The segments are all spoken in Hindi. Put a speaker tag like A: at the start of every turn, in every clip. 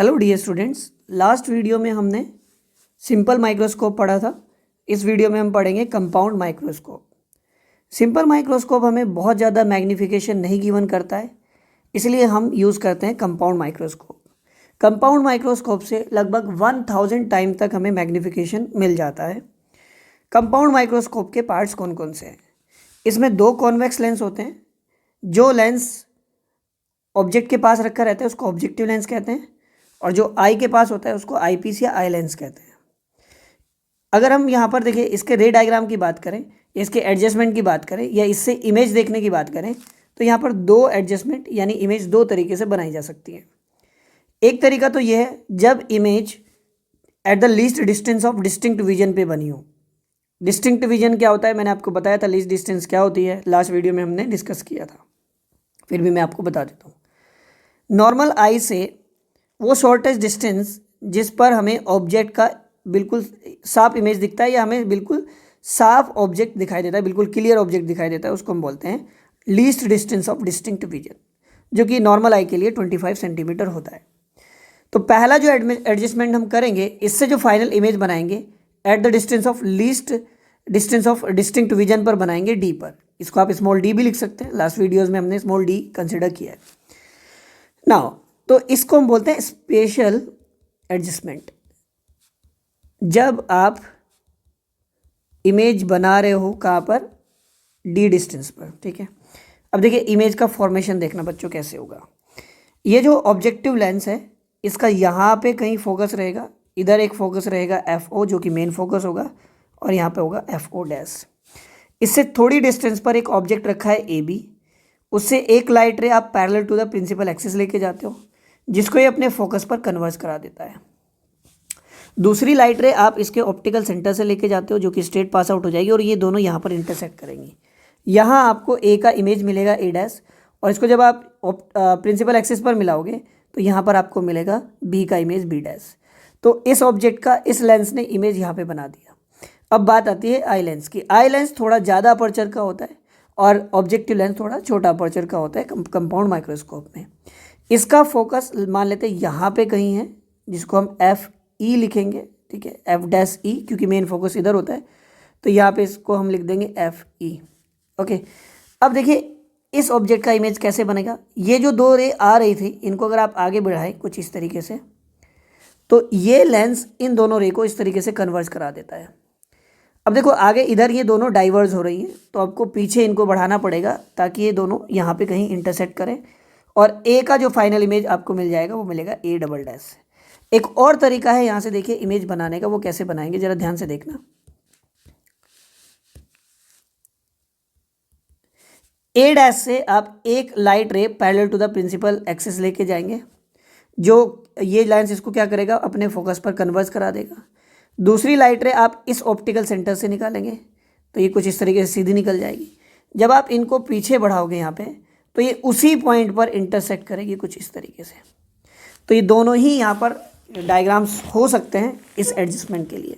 A: Hello dear students, last video में हमने सिंपल माइक्रोस्कोप पढ़ा था। इस वीडियो में हम पढ़ेंगे कंपाउंड माइक्रोस्कोप। सिंपल माइक्रोस्कोप हमें बहुत ज़्यादा मैग्नीफिकेशन नहीं गिवन करता है, इसलिए हम यूज़ करते हैं कंपाउंड माइक्रोस्कोप। कंपाउंड माइक्रोस्कोप से लगभग 1000 टाइम तक हमें मैग्नीफिकेशन मिल जाता है। कंपाउंड माइक्रोस्कोप के पार्ट्स कौन कौन से हैं? इसमें 2 कॉन्वेक्स लेंस होते हैं। जो लेंस ऑब्जेक्ट के पास रखा रहता है उसको ऑब्जेक्टिव लेंस कहते हैं, और जो आई के पास होता है उसको आई पीस या आई लेंस कहते हैं। अगर हम यहाँ पर देखिए, इसके रे डायग्राम की बात करें, इसके एडजस्टमेंट की बात करें, या इससे इमेज देखने की बात करें, तो यहाँ पर 2 एडजस्टमेंट यानी इमेज 2 तरीके से बनाई जा सकती है। एक तरीका तो यह है जब image at the least distance of distinct vision पे बनी हो। डिस्टिंक्ट विजन क्या होता है, मैंने आपको बताया था। लीस्ट डिस्टेंस क्या होती है, लास्ट वीडियो में हमने डिस्कस किया था, फिर भी मैं आपको बता देता हूँ। नॉर्मल आई से वो शॉर्टेस्ट डिस्टेंस जिस पर हमें ऑब्जेक्ट का बिल्कुल साफ इमेज दिखता है, या हमें बिल्कुल साफ ऑब्जेक्ट दिखाई देता है, बिल्कुल क्लियर ऑब्जेक्ट दिखाई देता है, उसको हम बोलते हैं least distance of distinct vision, जो कि नॉर्मल आई के लिए 25 सेंटीमीटर होता है। तो पहला जो एडजस्टमेंट हम करेंगे, इससे जो फाइनल इमेज बनाएंगे at the distance of least distance of distinct vision पर बनाएंगे, डी पर। इसको आप स्मॉल डी भी लिख सकते हैं, लास्ट वीडियोज में हमने स्मॉल डी कंसिडर किया है। नाउ तो इसको हम बोलते हैं स्पेशल एडजस्टमेंट। जब आप इमेज बना रहे हो कहाँ पर, डी डिस्टेंस पर, ठीक है। अब देखिए इमेज का फॉर्मेशन देखना बच्चों कैसे होगा। ये जो ऑब्जेक्टिव लेंस है, इसका यहाँ पे कहीं फोकस रहेगा, इधर एक फोकस रहेगा FO जो कि मेन फोकस होगा, और यहाँ पे होगा FO डैश। इससे थोड़ी डिस्टेंस पर एक ऑब्जेक्ट रखा है AB, उससे एक लाइट रे आप parallel to the principal axis लेके जाते हो, जिसको ये अपने फोकस पर कन्वर्ज करा देता है। दूसरी लाइट रे आप इसके ऑप्टिकल सेंटर से लेके जाते हो, जो कि स्ट्रेट पास आउट हो जाएगी, और ये दोनों यहाँ पर इंटरसेक्ट करेंगी। यहाँ आपको A का इमेज मिलेगा A डैश, और इसको जब आप प्रिंसिपल एक्सिस पर मिलाओगे तो यहाँ पर आपको मिलेगा B का इमेज B डैश। तो इस ऑब्जेक्ट का इस लेंस ने इमेज यहाँ पे बना दिया। अब बात आती है आई लेंस की। आई लेंस थोड़ा ज़्यादा अपर्चर का होता है और ऑब्जेक्टिव लेंस थोड़ा छोटा अपर्चर का होता है कंपाउंड माइक्रोस्कोप में। इसका फोकस मान लेते हैं यहाँ पे कहीं है, जिसको हम FE लिखेंगे, ठीक है, F-E, क्योंकि मेन फोकस इधर होता है, तो यहाँ पे इसको हम लिख देंगे FE। ओके, अब देखिए इस ऑब्जेक्ट का इमेज कैसे बनेगा। ये जो 2 रे आ रही थी, इनको अगर आप आगे बढ़ाएं कुछ इस तरीके से, तो ये लेंस इन दोनों रे को इस तरीके से कन्वर्ज करा देता है। अब देखो आगे इधर ये दोनों डाइवर्ज हो रही हैं, तो आपको पीछे इनको बढ़ाना पड़ेगा ताकि ये दोनों यहाँ पे कहीं इंटरसेक्ट करें, और A का जो फाइनल इमेज आपको मिल जाएगा वो मिलेगा A डबल डैश। एक और तरीका है यहाँ से देखिए इमेज बनाने का, वो कैसे बनाएंगे जरा ध्यान से देखना। A डैश से आप एक light ray parallel to the principal axis लेके जाएंगे, जो ये लेंस इसको क्या करेगा, अपने फोकस पर कन्वर्ज करा देगा। दूसरी लाइट रे आप इस ऑप्टिकल सेंटर से निकालेंगे, तो ये कुछ इस तरीके से सीधी निकल जाएगी। जब आप इनको पीछे बढ़ाओगे यहाँ पे, तो ये उसी पॉइंट पर इंटरसेक्ट करेगी कुछ इस तरीके से। तो ये दोनों ही यहाँ पर डायग्राम्स हो सकते हैं इस एडजस्टमेंट के लिए।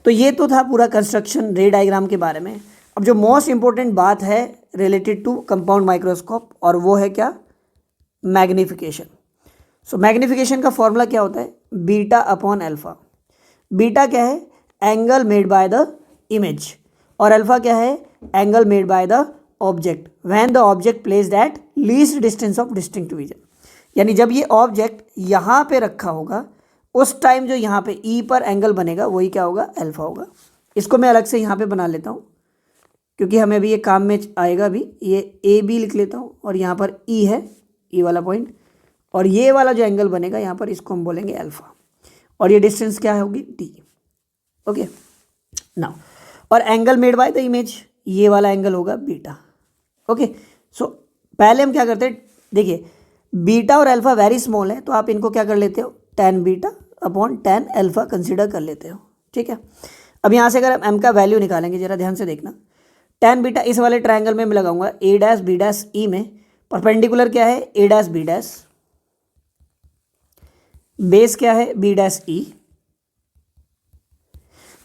A: तो ये तो था पूरा कंस्ट्रक्शन रे डायग्राम के बारे में। अब जो मोस्ट इंपॉर्टेंट बात है रिलेटेड टू कंपाउंड माइक्रोस्कोप, और वो है क्या, मैग्नीफिकेशन। सो मैग्नीफिकेशन का फॉर्मूला क्या होता है, बीटा अपॉन अल्फा। बीटा क्या है, angle made by the image, और अल्फा क्या है, angle made by the object when the object placed at least distance of distinct vision. यानी जब ये ऑब्जेक्ट यहाँ पे रखा होगा, उस टाइम जो यहाँ पे E पर एंगल बनेगा वही क्या होगा, अल्फा होगा। इसको मैं अलग से यहाँ पे बना लेता हूँ, क्योंकि हमें अभी ये काम में आएगा भी। ये AB लिख लेता हूँ, और यहाँ पर E है, E वाला पॉइंट, और ये वाला जो एंगल बनेगा यहाँ पर, इसको हम बोलेंगे अल्फा, और ये डिस्टेंस क्या होगी, D। ओके नाउ, और angle made by the image, ये वाला एंगल होगा बीटा। ओके, सो पहले हम क्या करते हैं, देखिए बीटा और अल्फा वेरी स्मॉल है, तो आप इनको क्या कर लेते हो, tan beta upon tan alpha consider कर लेते हो, ठीक है। अब यहाँ से अगर हम m का वैल्यू निकालेंगे, जरा ध्यान से देखना। tan बीटा इस वाले ट्रायंगल में मैं लगाऊंगा A dash B dash E में, परपेंडिकुलर क्या है, A dash B dash, base क्या है, B डैश E,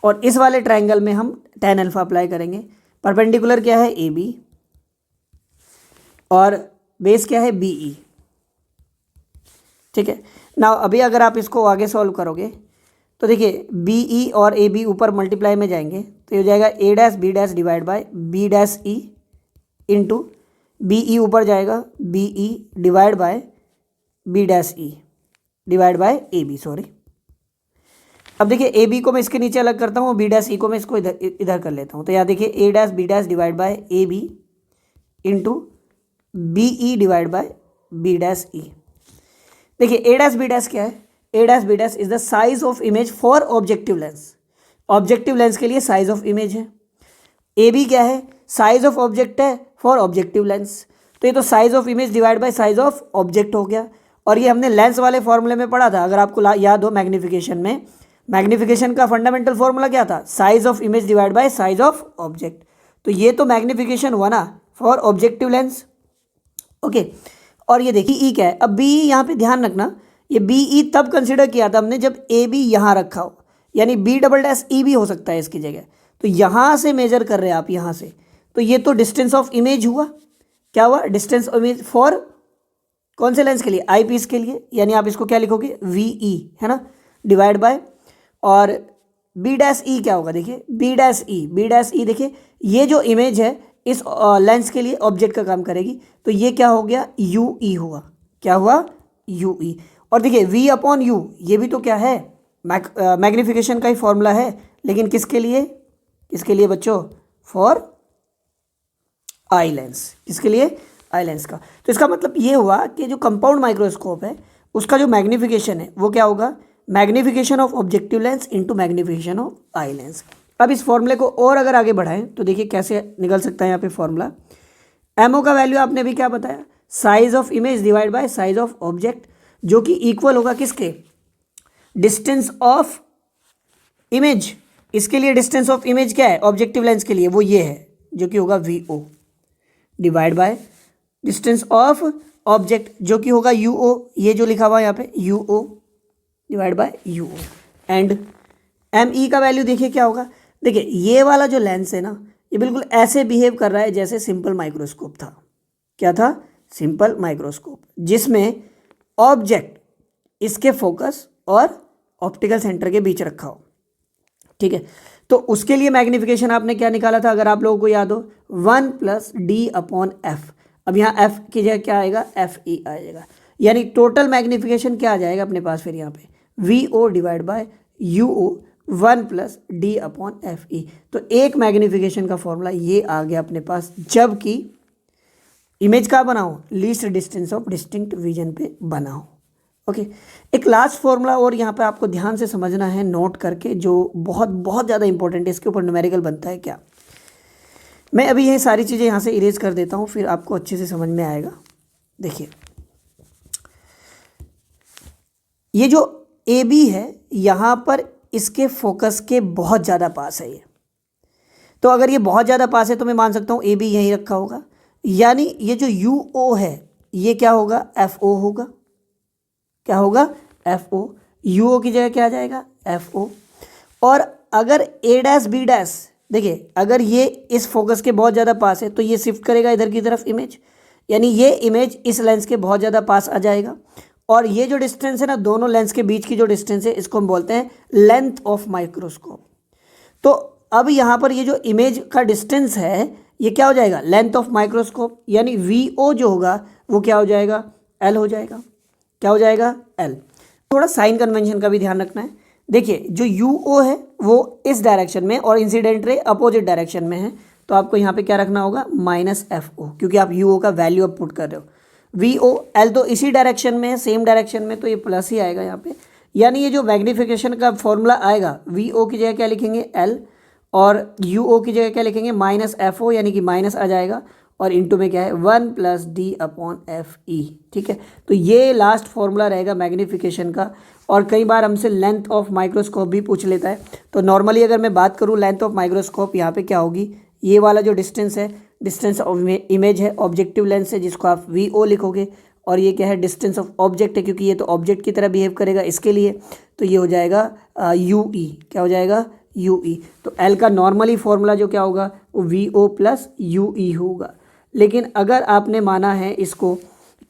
A: और इस वाले ट्रायंगल में हम tan अल्फा अप्लाई करेंगे। परपेंडिकुलर क्या है, AB, और बेस क्या है, BE। ठीक है ना। अभी अगर आप इसको आगे सॉल्व करोगे तो देखिए बी ई और ए बी ऊपर मल्टीप्लाई में जाएंगे तो ये हो जाएगा A dash B dash divide by B dash E into B E ऊपर जाएगा B E divide by B dash E divide by A B, sorry. अब देखिए ए बी को मैं इसके नीचे अलग करता हूँ, बी डैश ई को मैं इसको इधर इधर कर लेता हूँ। तो यहाँ देखिए A dash B dash divide by A B into B E divide by B dash ई। देखिए ए डैश बी डैश क्या है? A dash B dash is the size of image for objective lens. Objective lens के लिए साइज ऑफ इमेज है। ए बी क्या है? साइज ऑफ ऑब्जेक्ट है फॉर ऑब्जेक्टिव लेंस। तो ये तो size of image divide by size of object हो गया। और ये हमने लेंस वाले फॉर्मूले में पढ़ा था, अगर आपको याद हो मैग्निफिकेशन में। मैग्निफिकेशन का फंडामेंटल फॉर्मूला क्या था? Size of image divide by size of object. तो ये तो मैग्निफिकेशन हुआ ना फॉर ऑब्जेक्टिव लेंस, ओके। और ये देखिए ई क्या है? अब बी ई यहाँ पे ध्यान रखना, ये बी ई तब कंसिडर किया था हमने जब ए बी यहाँ रखा हो, यानी बी डबल डैश ई भी हो सकता है इसकी जगह। तो यहाँ से मेजर कर रहे हैं आप, यहाँ से। तो ये तो डिस्टेंस ऑफ इमेज हुआ। क्या हुआ? डिस्टेंस ऑफ इमेज फॉर कौन से लेंस के लिए? आई पीस के लिए। यानी आप इसको क्या लिखोगे? वी ई, है ना, डिवाइड बाय, और बी डैश ई क्या होगा? देखिए b dash e, b dash ई देखिए ये जो इमेज है इस लेंस के लिए ऑब्जेक्ट का काम करेगी। तो ये क्या हो गया? यू ई हुआ। क्या हुआ? यू ई। और देखिए वी अपॉन यू, ये भी तो क्या है? मैग्निफिकेशन का ही फॉर्मूला है, लेकिन किसके लिए? किसके लिए बच्चों? For eye lens. किसके लिए? आई लेंस का। तो इसका मतलब ये हुआ कि जो कंपाउंड माइक्रोस्कोप है उसका जो मैग्निफिकेशन है वो क्या होगा? Magnification of objective lens into magnification of eye lens. अब इस फॉर्मूले को और अगर आगे बढ़ाएं तो देखिए कैसे निकल सकता है यहाँ पे फॉर्मूला। एमओ का वैल्यू आपने भी क्या बताया? Size of image divide by size of object, जो कि इक्वल होगा किसके? Distance of image. इसके लिए डिस्टेंस ऑफ इमेज क्या है? ऑब्जेक्टिव लेंस के लिए वो ये है, जो कि होगा v o, divide by distance of object, जो कि होगा यू ओ, ये जो लिखा हुआ है यहाँ पे u o, divide by u o. And m e का वैल्यू देखिए क्या होगा? देखिए ये वाला जो लेंस है ना, ये बिल्कुल ऐसे बिहेव कर रहा है जैसे सिंपल माइक्रोस्कोप था। क्या था? सिंपल माइक्रोस्कोप, जिसमें ऑब्जेक्ट इसके फोकस और ऑप्टिकल सेंटर के बीच रखा हो, ठीक है। तो उसके लिए मैग्निफिकेशन आपने क्या निकाला था, अगर आप लोगों को याद हो? 1 + d अपॉन एफ। अब यहाँ f की जगह क्या आएगा? एफ ई आएगा। यानी टोटल मैग्निफिकेशन क्या आ जाएगा अपने पास फिर यहाँ पे? V o divide by u o 1 + d upon f e. तो एक मैग्निफिकेशन का फॉर्मूला ये आ गया अपने पास, जबकि इमेज का बनाओ least distance of distinct vision पे बनाओ, ओके। एक लास्ट फॉर्मूला और यहाँ पे आपको ध्यान से समझना है, नोट करके, जो बहुत बहुत ज़्यादा इंपॉर्टेंट है। इसके ऊपर न्यूमेरिकल बनता है क्या। मैं अभी ये सारी चीज़ें यहाँ से इरेज कर देता हूँ, फिर आपको अच्छे से समझ में आएगा। देखिए ये जो ए बी है यहाँ पर इसके फोकस के बहुत ज़्यादा पास है ये। तो अगर ये बहुत ज़्यादा पास है तो मैं मान सकता हूँ ए बी यहीं रखा होगा। यानी ये जो यू ओ है ये क्या होगा? एफ ओ होगा। क्या होगा? F O. यू ओ की जगह क्या आ जाएगा? F o. और अगर ए डैश बी डैश, देखिए अगर ये इस फोकस के बहुत ज़्यादा पास है तो ये शिफ्ट करेगा इधर की तरफ इमेज, यानी ये इमेज इस लेंस के बहुत ज़्यादा पास आ जाएगा। और ये जो डिस्टेंस है ना, दोनों लेंस के बीच की जो डिस्टेंस है, इसको हम बोलते हैं लेंथ ऑफ माइक्रोस्कोप। तो अब यहाँ पर ये जो इमेज का डिस्टेंस है ये क्या हो जाएगा? Length of microscope. यानी वी ओ जो होगा वो क्या हो जाएगा? एल हो जाएगा। क्या हो जाएगा? एल। थोड़ा साइन कन्वेंशन का भी ध्यान रखना है। देखिए जो यू ओ है वो इस डायरेक्शन में और इंसिडेंट रे अपोजिट डायरेक्शन में है, तो आपको यहाँ पे क्या रखना होगा? -FO, क्योंकि आप यू ओ का वैल्यू अब पुट कर रहे हो। वी ओ एल तो इसी डायरेक्शन में है, सेम डायरेक्शन में, तो ये प्लस ही आएगा यहाँ पे। यानी ये जो मैग्निफिकेशन का फॉर्मूला आएगा, वी ओ की जगह क्या लिखेंगे? एल, और यू ओ की जगह क्या लिखेंगे? -FO, यानी कि माइनस आ जाएगा, और इंटू में क्या है? 1 + d अपॉन एफ ई, ठीक है। तो ये लास्ट फॉर्मूला रहेगा मैग्निफिकेशन का। और कई बार हमसे लेंथ ऑफ माइक्रोस्कोप भी पूछ लेता है। तो नॉर्मली अगर मैं बात करूँ लेंथ ऑफ माइक्रोस्कोप, यहाँ पे क्या होगी? ये वाला जो डिस्टेंस है, डिस्टेंस ऑफ इमेज है, ऑब्जेक्टिव लेंस है, जिसको आप वी ओ लिखोगे। और ये क्या है? डिस्टेंस ऑफ ऑब्जेक्ट है, क्योंकि ये तो ऑब्जेक्ट की तरह बिहेव करेगा इसके लिए, तो ये हो जाएगा यू ई। क्या हो जाएगा? यू ई। तो एल का नॉर्मली फॉर्मूला जो क्या होगा? वो वी ओ + यू ई होगा। लेकिन अगर आपने माना है इसको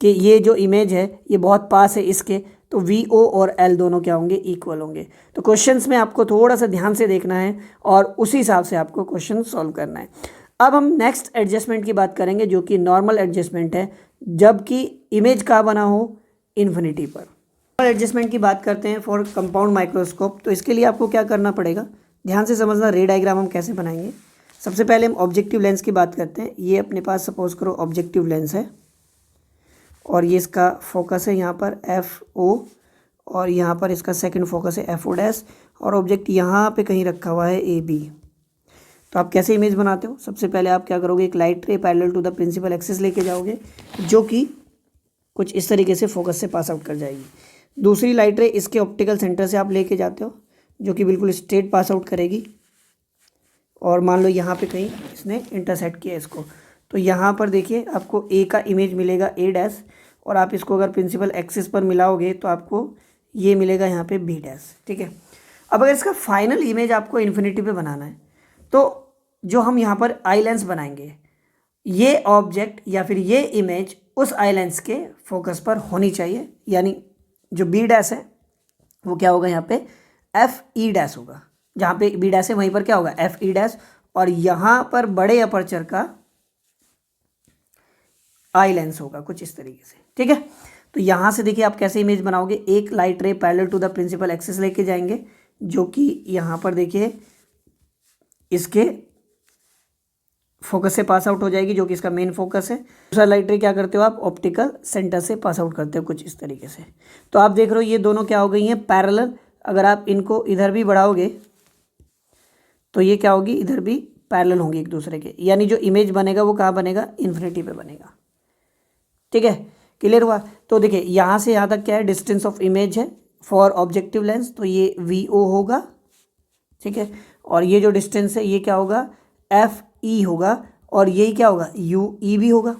A: कि ये जो इमेज है ये बहुत पास है इसके, तो वी ओ और एल दोनों क्या होंगे, इक्वल होंगे। तो क्वेश्चंस में आपको थोड़ा सा ध्यान से देखना है और उसी हिसाब से आपको क्वेश्चन सॉल्व करना है। अब हम नेक्स्ट एडजस्टमेंट की बात करेंगे जो कि नॉर्मल एडजस्टमेंट है, जबकि इमेज कहाँ बना हो, इन्फिनिटी पर। नॉर्मल एडजस्टमेंट की बात करते हैं फॉर कंपाउंड माइक्रोस्कोप। तो इसके लिए आपको क्या करना पड़ेगा, ध्यान से समझना रे डायग्राम हम कैसे बनाएंगे। सबसे पहले हम ऑब्जेक्टिव लेंस की बात करते हैं। ये अपने पास सपोज करो ऑब्जेक्टिव लेंस है और ये इसका फोकस है यहाँ पर एफ ओ, और यहाँ पर इसका सेकंड फोकस है एफ ओ डैश, और ऑब्जेक्ट यहाँ पे कहीं रखा हुआ है ए बी। तो आप कैसे इमेज बनाते हो, सबसे पहले आप क्या करोगे, एक light ray parallel to the principal axis लेके जाओगे जो कि कुछ इस तरीके से फोकस से पास आउट कर जाएगी। दूसरी लाइट रे इसके ऑप्टिकल सेंटर से आप लेके जाते हो जो कि बिल्कुल स्ट्रेट पास आउट करेगी, और मान लो यहाँ पे कहीं इसने इंटरसेक्ट किया इसको, तो यहाँ पर देखिए आपको ए का इमेज मिलेगा ए डैश, और आप इसको अगर प्रिंसिपल एक्सिस पर मिलाओगे तो आपको ये मिलेगा यहाँ पे बी डैश। ठीक है, अब अगर इसका फाइनल इमेज आपको इन्फिनिटी पे बनाना है तो जो हम यहाँ पर आई लेंस बनाएंगे, ये ऑब्जेक्ट या फिर ये इमेज उस आई लेंस के फोकस पर होनी चाहिए, यानी जो बी डैश है वो क्या होगा, यहाँ पे एफ ई डैश होगा। जहाँ पे बी डैश है वहीं पर क्या होगा, एफ ई डैश, और यहाँ पर बड़े अपर्चर का आई लेंस होगा कुछ इस तरीके से। ठीक है, तो यहाँ से देखिए आप कैसे इमेज बनाओगे, एक light ray parallel to the principal axis लेके जाएंगे जो कि यहाँ पर देखिए इसके फोकस से पास आउट हो जाएगी जो कि इसका मेन फोकस है। दूसरा लाइट रे क्या करते हो आप, ऑप्टिकल सेंटर से पास आउट करते हो कुछ इस तरीके से। तो आप देख रहे हो ये दोनों क्या हो गई हैं, पैरेलल। अगर आप इनको इधर भी बढ़ाओगे तो ये क्या होगी, इधर भी पैरेलल होंगी एक दूसरे के, यानी जो इमेज बनेगा वो कहाँ बनेगा, इन्फिनिटी पे बनेगा। ठीक है, क्लियर हुआ। तो देखिए यहाँ से यहाँ तक क्या है, डिस्टेंस ऑफ इमेज है फॉर ऑब्जेक्टिव लेंस, तो ये वी ओ होगा। ठीक है, और ये जो डिस्टेंस है ये क्या होगा, एफ ई होगा, और यही क्या होगा, यू ई भी होगा,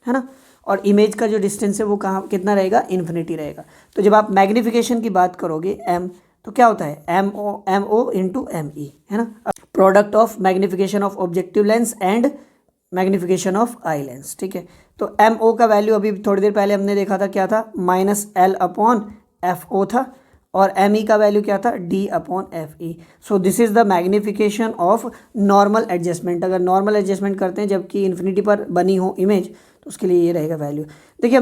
A: है ना। और इमेज का जो डिस्टेंस है वो कहाँ कितना रहेगा, इन्फिनिटी रहेगा। तो जब आप मैग्नीफिकेशन की बात करोगे एम, तो क्या होता है m o into m e, है ना, product of magnification of objective lens and magnification of eye lens. ठीक है, तो एम ओ का वैल्यू अभी थोड़ी देर पहले हमने देखा था क्या था, minus l upon f o था, और एम ई का वैल्यू क्या था, d upon f e. So this is the magnification of normal adjustment. अगर नॉर्मल एडजस्टमेंट करते हैं जबकि इन्फिनिटी पर बनी हो इमेज तो उसके लिए ये रहेगा वैल्यू। देखिए